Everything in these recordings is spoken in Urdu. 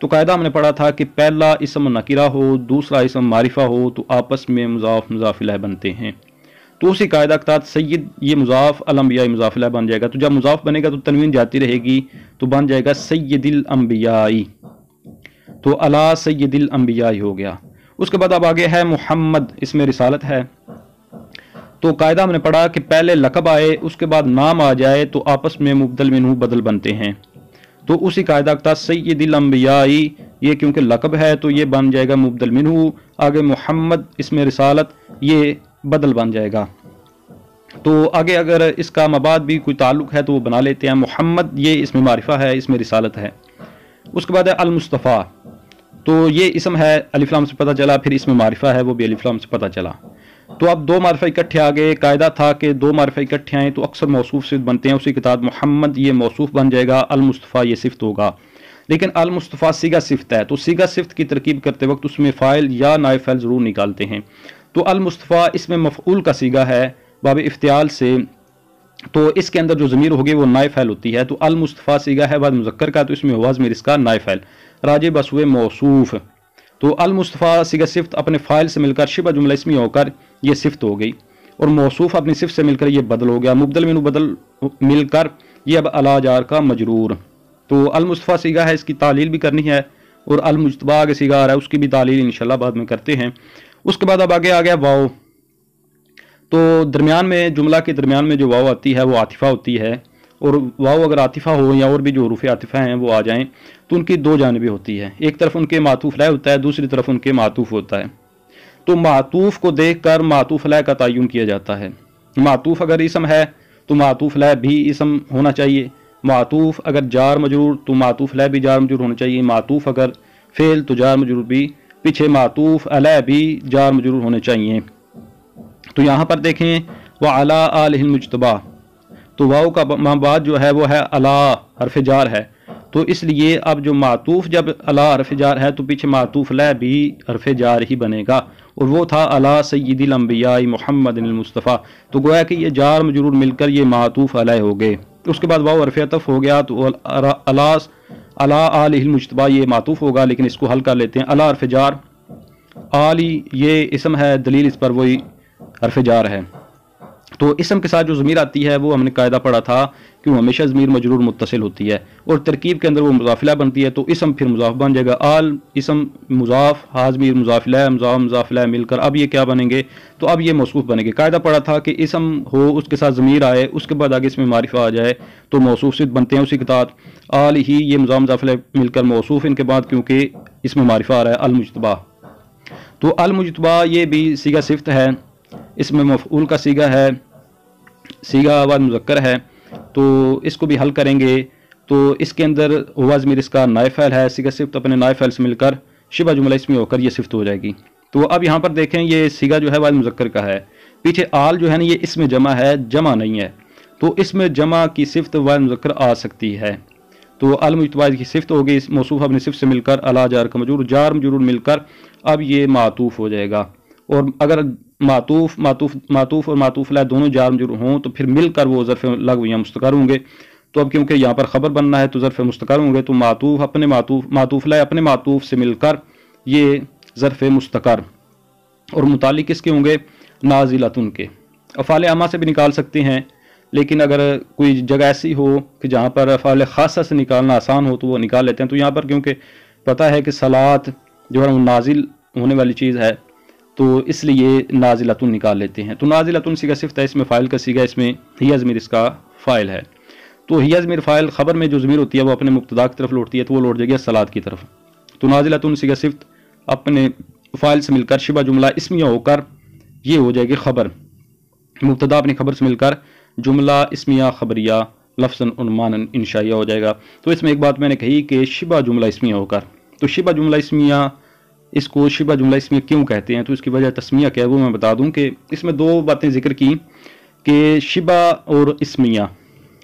تو قاعدہ ہم نے پڑھا تھا کہ پہلا اسم نکرہ ہو دوسرا اسم معرفہ ہو تو آپس میں مضاف مضاف الیہ بنتے ہیں۔ تو اسی قاعدہ کے تحت سید یہ مضاف الانبیاء مضاف الیہ بن جائے گا، تو جب مضاف بنے گا تو تنوین جاتی رہے گی تو بن جائے گا سید الانبیاء، تو علی سید الانبیاء ہو گیا۔ اس کے بعد اب آگے ہے محمد، اس میں رسالت ہے۔ تو قاعدہ ہم نے پڑھا کہ پہلے لقب آئے اس کے بعد نام آ جائے تو آپس میں مبدل منہ بدل بنتے ہیں۔ تو اسی قاعدہ کے تحت سید الانبیاء یہ کیونکہ لقب ہے تو یہ بن جائے گا مبدل منہ، آگے محمد اس میں رسالت یہ بدل بن جائے گا۔ تو آگے اگر اس کا مباد بھی کوئی تعلق ہے تو وہ بنا لیتے ہیں۔ محمد یہ اس میں معرفہ ہے، اس میں رسالت ہے۔ اس کے بعد ہے المصطفیٰ، تو یہ اسم ہے الف لام سے پتہ چلا، پھر اس میں معرفہ ہے وہ بھی الف لام سے پتہ چلا۔ تو اب دو معرفہ اکٹھے آ گئے، قاعدہ تھا کہ دو معرفہ اکٹھے آئیں تو اکثر موصوف صفت بنتے ہیں، اسی کے تحت محمد یہ موصوف بن جائے گا، المصطفیٰ یہ صفت ہوگا۔ لیکن المصطفیٰ صیغہ صفت ہے، تو صیغہ صفت کی ترکیب کرتے وقت اس میں فاعل یا نائب فاعل ضرور نکالتے ہیں۔ تو المصطفیٰ اس میں مفعول کا صیغہ ہے باب افتعال سے، تو اس کے اندر جو ضمیر ہوگی وہ نائب فاعل ہوتی ہے۔ تو المصطفیٰ صیغہ ہے بعد مذکر کا، تو اس میں ہوا ضمیر اس کا نائب فاعل راجع بسوئے موصوف۔ تو المصطفیٰ صیغہ صفت اپنے فاعل سے مل کر شبہ جملہ اسمی ہو کر یہ صفت ہو گئی، اور موصوف اپنی صفت سے مل کر یہ بدل ہو گیا، مبدل منہ بدل مل کر یہ اب علی جار کا مجرور۔ تو المصطفیٰ صیغہ ہے، اس کی تعلیل بھی کرنی ہے، اور المجتبی آگے صیغہ آ رہا ہے اس کی بھی تعلیل انشاءاللہ بعد میں کرتے ہیں۔ اس کے بعد اب آگے آ گیا واو، تو درمیان میں جملہ کے درمیان میں جو واو آتی ہے وہ عاطفہ ہوتی ہے، اور واو اگر عاطفہ ہو یا اور بھی جو حروف عاطفہ ہیں وہ آ جائیں تو ان کی دو جانبیں ہوتی ہے، ایک طرف ان کے معطوف علیہ ہوتا ہے، دوسری طرف ان کے معطوف ہوتا ہے۔ تو معطوف کو دیکھ کر معطوف علیہ کا تعین کیا جاتا ہے۔ معطوف اگر اسم ہے تو معطوف علیہ بھی اسم ہونا چاہیے، معطوف اگر جار مجرور تو معطوف علیہ بھی جار مجرور ہونا چاہیے، معطوف اگر فعل تو جار مجرور بھی پیچھے معطوف علیہ بھی جار مجرور ہونے چاہیے۔ تو یہاں پر دیکھیں وعلی آلہ المجتبی، تو واو کا مابعد جو ہے وہ ہے علی حرف جار ہے، تو اس لیے اب جو معطوف جب علی حرف جار ہے تو پیچھے معطوف علیہ بھی حرف جار ہی بنے گا، اور وہ تھا علی سید الانبیاء محمد المصطفیٰ، تو گویا کہ یہ جار مجرور مل کر یہ معطوف علیہ ہو گئے۔ اس کے بعد واو حرف عطف ہو گیا تو علی آلہ المجتبی یہ معطوف ہوگا، لیکن اس کو حل کر لیتے ہیں۔ علی حرف جار، آلی یہ اسم ہے، دلیل اس پر وہی حرف جار ہے۔ تو اسم کے ساتھ جو ضمیر آتی ہے وہ ہم نے قاعدہ پڑھا تھا کہ وہ ہمیشہ ضمیر مجرور متصل ہوتی ہے، اور ترکیب کے اندر وہ مضاف الیہ بنتی ہے، تو اسم پھر مضاف بن جائے گا، آل اسم مضاف، ہا ضمیر مضاف الیہ، مضاف الیہ مل کر اب یہ کیا بنیں گے، تو اب یہ موصوف بنے گے۔ قاعدہ پڑھا تھا کہ اسم ہو اس کے ساتھ ضمیر آئے اس کے بعد آگے اس میں معرفہ آ جائے تو موصوف صفت بنتے ہیں، اسی کے تحت آل ہی یہ مضاف الیہ مل کر موصوف، ان کے بعد کیونکہ اس میں معرفہ آ رہا ہے المجتبی، تو المجتبی یہ بھی صیغہ صفت ہے، اس میں مفعول کا صیغہ ہے، صیغہ بعد مذکر ہے، تو اس کو بھی حل کریں گے تو اس کے اندر ہوا ضمیر اس کا نائب فاعل ہے، صیغہ صفت اپنے نائب فاعل سے مل کر شبہ جملہ اسمی ہو کر یہ صفت ہو جائے گی۔ تو اب یہاں پر دیکھیں یہ صیغہ جو ہے بعد مذکر کا ہے، پیچھے آل جو ہے نا یہ اسم جمع ہے، جمع نہیں ہے، تو اسم جمع کی صفت بعد مذکر آ سکتی ہے، تو المجتبی کی صفت ہوگی، موصوف اپنی صفت سے مل کر علی جار کا مجرور، جار مجرور مل کر اب یہ معطوف ہو جائے گا، اور اگر معطوف اور معطوف علیہ دونوں جار مجرور ہوں تو پھر مل کر وہ ظرف لغو یا مستقر ہوں گے۔ تو اب کیونکہ یہاں پر خبر بننا ہے تو ظرف مستقر ہوں گے، تو معطوف علیہ اپنے معطوف سے مل کر یہ ظرف مستقر، اور متعلق کس کے ہوں گے، نازلتن کے۔ افعال عامہ سے بھی نکال سکتے ہیں، لیکن اگر کوئی جگہ ایسی ہو کہ جہاں پر افعال خاصہ سے نکالنا آسان ہو تو وہ نکال لیتے ہیں، تو یہاں پر کیونکہ پتہ ہے کہ صلاۃ جو ہے وہ نازل ہونے والی چیز ہے تو اس لیے نازلتن نکال لیتے ہیں۔ تو نازلتن صیغہ صفت ہے، اس میں فاعل کا صیغہ، اس میں ہی ضمیر اس کا فاعل ہے، تو ہی ضمیر فاعل، خبر میں جو ضمیر ہوتی ہے وہ اپنے مبتدا کی طرف لوٹتی ہے تو وہ لوٹ جائے گی صلاۃ کی طرف۔ تو نازلتن صیغہ صفت اپنے فاعل سے مل کر شبہ جملہ اسمیہ ہو کر یہ ہو جائے گی خبر، مبتدا اپنی خبر سے مل کر جملہ اسمیہ خبریہ لفظاً عنوانا انشائیہ ہو جائے گا۔ تو اس میں ایک بات میں نے کہی کہ شبہ جملہ اسمیہ ہو کر، تو شبہ جملہ اسمیہ اس کو شبہ جملہ اسمیہ کیوں کہتے ہیں، تو اس کی وجہ تسمیہ کیا ہے وہ میں بتا دوں کہ اس میں دو باتیں ذکر کی کہ شبہ اور اسمیہ۔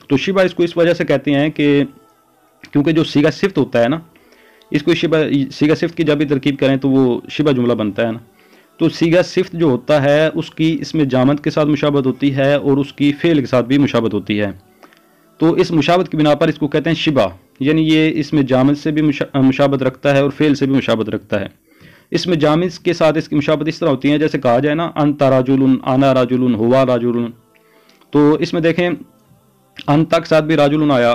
تو شبہ اس کو اس وجہ سے کہتے ہیں کہ کیونکہ جو صیغہ صفت ہوتا ہے نا، اس کو صیغہ صفت کی جب بھی ترکیب کریں تو وہ شبہ جملہ بنتا ہے نا، تو صیغہ صفت جو ہوتا ہے اس کی اس میں جامد کے ساتھ مشابہت ہوتی ہے اور اس کی فعل کے ساتھ بھی مشابہت ہوتی ہے، تو اس مشابہت کی بنا پر اس کو کہتے ہیں شبہ، یعنی یہ اس میں جامد سے بھی مشابہت رکھتا ہے اور فعل سے بھی مشابہت رکھتا ہے۔ اس میں جامد کے ساتھ اس کی مشابہت اس طرح ہوتی ہے جیسے کہا جائے نا انت رجل، انا رجل، ہوا رجل۔ تو اس میں دیکھیں انت کے ساتھ بھی راجل آیا،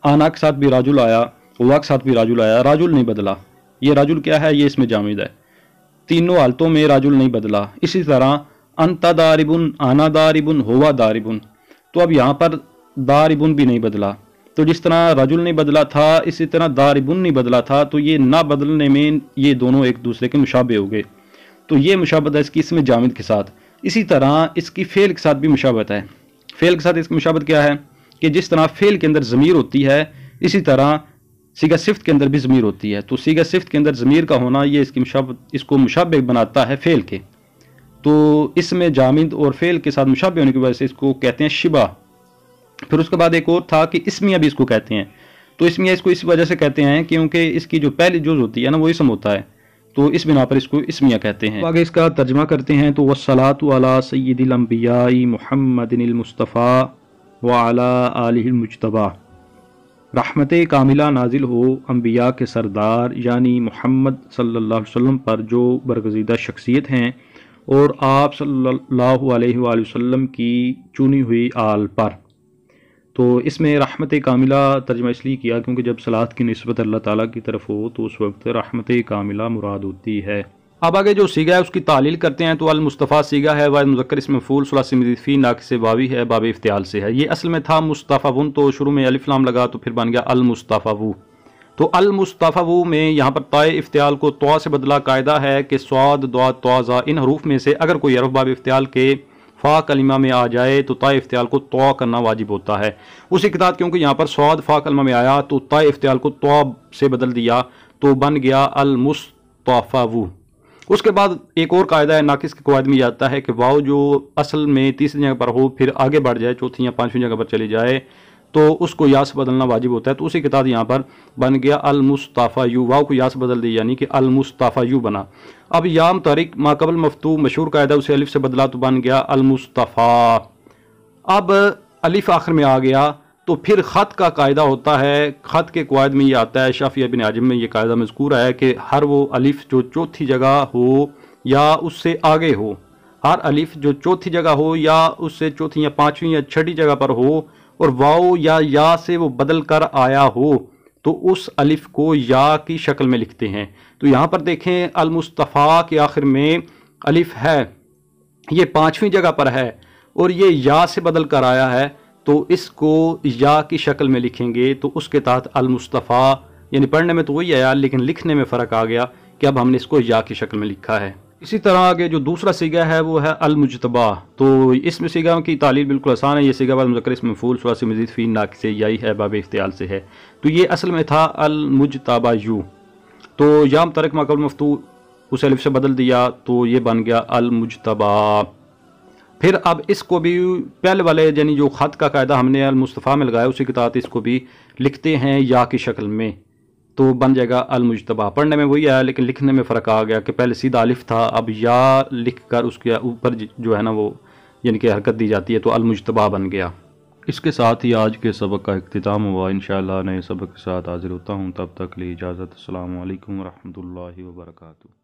آنا کے ساتھ بھی راجل آیا، ہوا کے ساتھ بھی راجل آیا، راجل نہیں بدلا۔ یہ راجل کیا ہے؟ یہ اس میں جامد ہے، تینوں حالتوں میں راجل نہیں بدلا۔ اسی طرح انت داربن، آنا داربن، ہوا داربن، تو اب یہاں پر داربن بھی نہیں بدلا۔ تو جس طرح رجل نہیں بدلا تھا اسی طرح داربن نہیں بدلا تھا، تو یہ نہ بدلنے میں یہ دونوں ایک دوسرے کے مشابہ ہو گئے۔ تو یہ مشابہت ہے اس کی اس میں جامد کے ساتھ۔ اسی طرح اس کی فعل کے ساتھ بھی مشابہت ہے۔ فعل کے ساتھ اس کی مشابہت کیا ہے کہ جس طرح فعل کے اندر ضمیر ہوتی ہے اسی طرح صیغہ صفت کے اندر بھی ضمیر ہوتی ہے۔ تو صیغہ صفت کے اندر ضمیر کا ہونا یہ اس کو مشابہ بناتا ہے فعل کے۔ تو اس میں جامد اور فعل کے ساتھ مشابہ ہونے کی وجہ سے اس کو کہتے ہیں شبہ۔ پھر اس کے بعد ایک اور تھا کہ اسمیہ بھی اس کو کہتے ہیں۔ تو اسمیہ اس کو اس وجہ سے کہتے ہیں کیونکہ اس کی جو پہلی جز ہوتی ہے نا وہ اسم ہوتا ہے، تو اس بنا پر اس کو اسمیہ کہتے ہیں۔ آگے اس کا ترجمہ کرتے ہیں تو والصلاۃ علی سید الانبیاء محمد المصطفیٰ وعلی آلہ المجتبیٰ، رحمت کاملہ نازل ہو انبیاء کے سردار یعنی محمد صلی اللہ علیہ وسلم پر جو برگزیدہ شخصیت ہیں، اور آپ صلی اللہ علیہ وآلہ وسلم کی چنی ہوئی آل پر۔ تو اس میں رحمت کاملہ ترجمہ اس لیے کیا کیونکہ جب صلاۃ کی نسبت اللہ تعالیٰ کی طرف ہو تو اس وقت رحمت کاملہ مراد ہوتی ہے۔ اب آگے جو صیغہ ہے اس کی تعلیل کرتے ہیں تو المصطفیٰ صیغہ ہے، واحد مذکر اسم مفعول ثلاثی مزید فی ناقص واوی ہے، باب افتعال سے ہے۔ یہ اصل میں تھا مصطفیٰ، تو شروع میں الف لام لگا تو پھر بن گیا المصطفیٰ۔ تو المصطفیٰ میں یہاں پر تائے افتعال کو طوا سے بدلا۔ قاعدہ ہے کہ صاد، ضاد، طا، ظا ان حروف میں سے اگر کوئی حرف باب افتعال کے فا کلمہ میں آ جائے تو تائے افتعال کو طوا کرنا واجب ہوتا ہے۔ اسی کے ساتھ کیونکہ یہاں پر صاد فا کلمہ میں آیا تو تائے افتعال کو طوا سے بدل دیا تو بن گیا المصطفیٰ۔ اس کے بعد ایک اور قاعدہ ہے ناقص کے قواعد میں یہ آتا ہے کہ واو جو اصل میں تیسری جگہ پر ہو پھر آگے بڑھ جائے چوتھی یا پانچویں جگہ پر چلی جائے تو اس کو یا سے بدلنا واجب ہوتا ہے۔ تو اسی کے ساتھ یہاں پر بن گیا المصطفیٰ، واو کو یا سے بدل دی یعنی کہ المصطفیٰ بنا۔ اب یا متحرک ما قبل مفتوح مشہور قاعدہ اسے الف سے بدلا تو بن گیا المصطفیٰ۔ اب الف آخر میں آ گیا تو پھر خط کا قاعدہ ہوتا ہے۔ خط کے قواعد میں یہ آتا ہے، شافعی ابن عاجم میں یہ قاعدہ مذکور ہے کہ ہر وہ الف جو چوتھی جگہ ہو یا اس سے آگے ہو، ہر الف جو چوتھی جگہ ہو یا اس سے چوتھی یا پانچویں یا چھٹی جگہ پر ہو اور واو یا سے وہ بدل کر آیا ہو تو اس الف کو یا کی شکل میں لکھتے ہیں۔ تو یہاں پر دیکھیں المصطفیٰ کے آخر میں الف ہے، یہ پانچویں جگہ پر ہے اور یہ یا سے بدل کر آیا ہے تو اس کو یا کی شکل میں لکھیں گے تو اس کے تحت المصطفیٰ، یعنی پڑھنے میں تو وہی آیا لیکن لکھنے میں فرق آ گیا کہ اب ہم نے اس کو یا کی شکل میں لکھا ہے۔ اسی طرح آگے جو دوسرا صیغہ ہے وہ ہے المجتبیٰ۔ تو اس میں صیغہ کی تعلیل بالکل آسان ہے۔ یہ صیغہ واحد مذکر اسم مفعول ثلاثی مزید فی ناقص یائی ہے، باب افتعال سے ہے۔ تو یہ اصل میں تھا المجتبیٰ، تو یا متحرک ما قبل مفتوح اسے الف سے بدل دیا تو یہ بن گیا المجتبیٰ۔ پھر اب اس کو بھی پہلے والے یعنی جو خط کا قاعدہ ہم نے المصطفیٰ میں لگایا اسی کے تحت اس کو بھی لکھتے ہیں یا کی شکل میں تو بن جائے گا المجتبیٰ۔ پڑھنے میں وہی آیا لیکن لکھنے میں فرق آ گیا کہ پہلے سیدھا الف تھا، اب یا لکھ کر اس کے اوپر جو ہے نا وہ یعنی کہ حرکت دی جاتی ہے تو المجتبیٰ بن گیا۔ اس کے ساتھ ہی آج کے سبق کا اختتام ہوا۔ انشاءاللہ نئے سبق کے ساتھ حاضر ہوتا ہوں، تب تک کے لیے اجازت۔ السلام علیکم ورحمۃ اللہ وبرکاتہ۔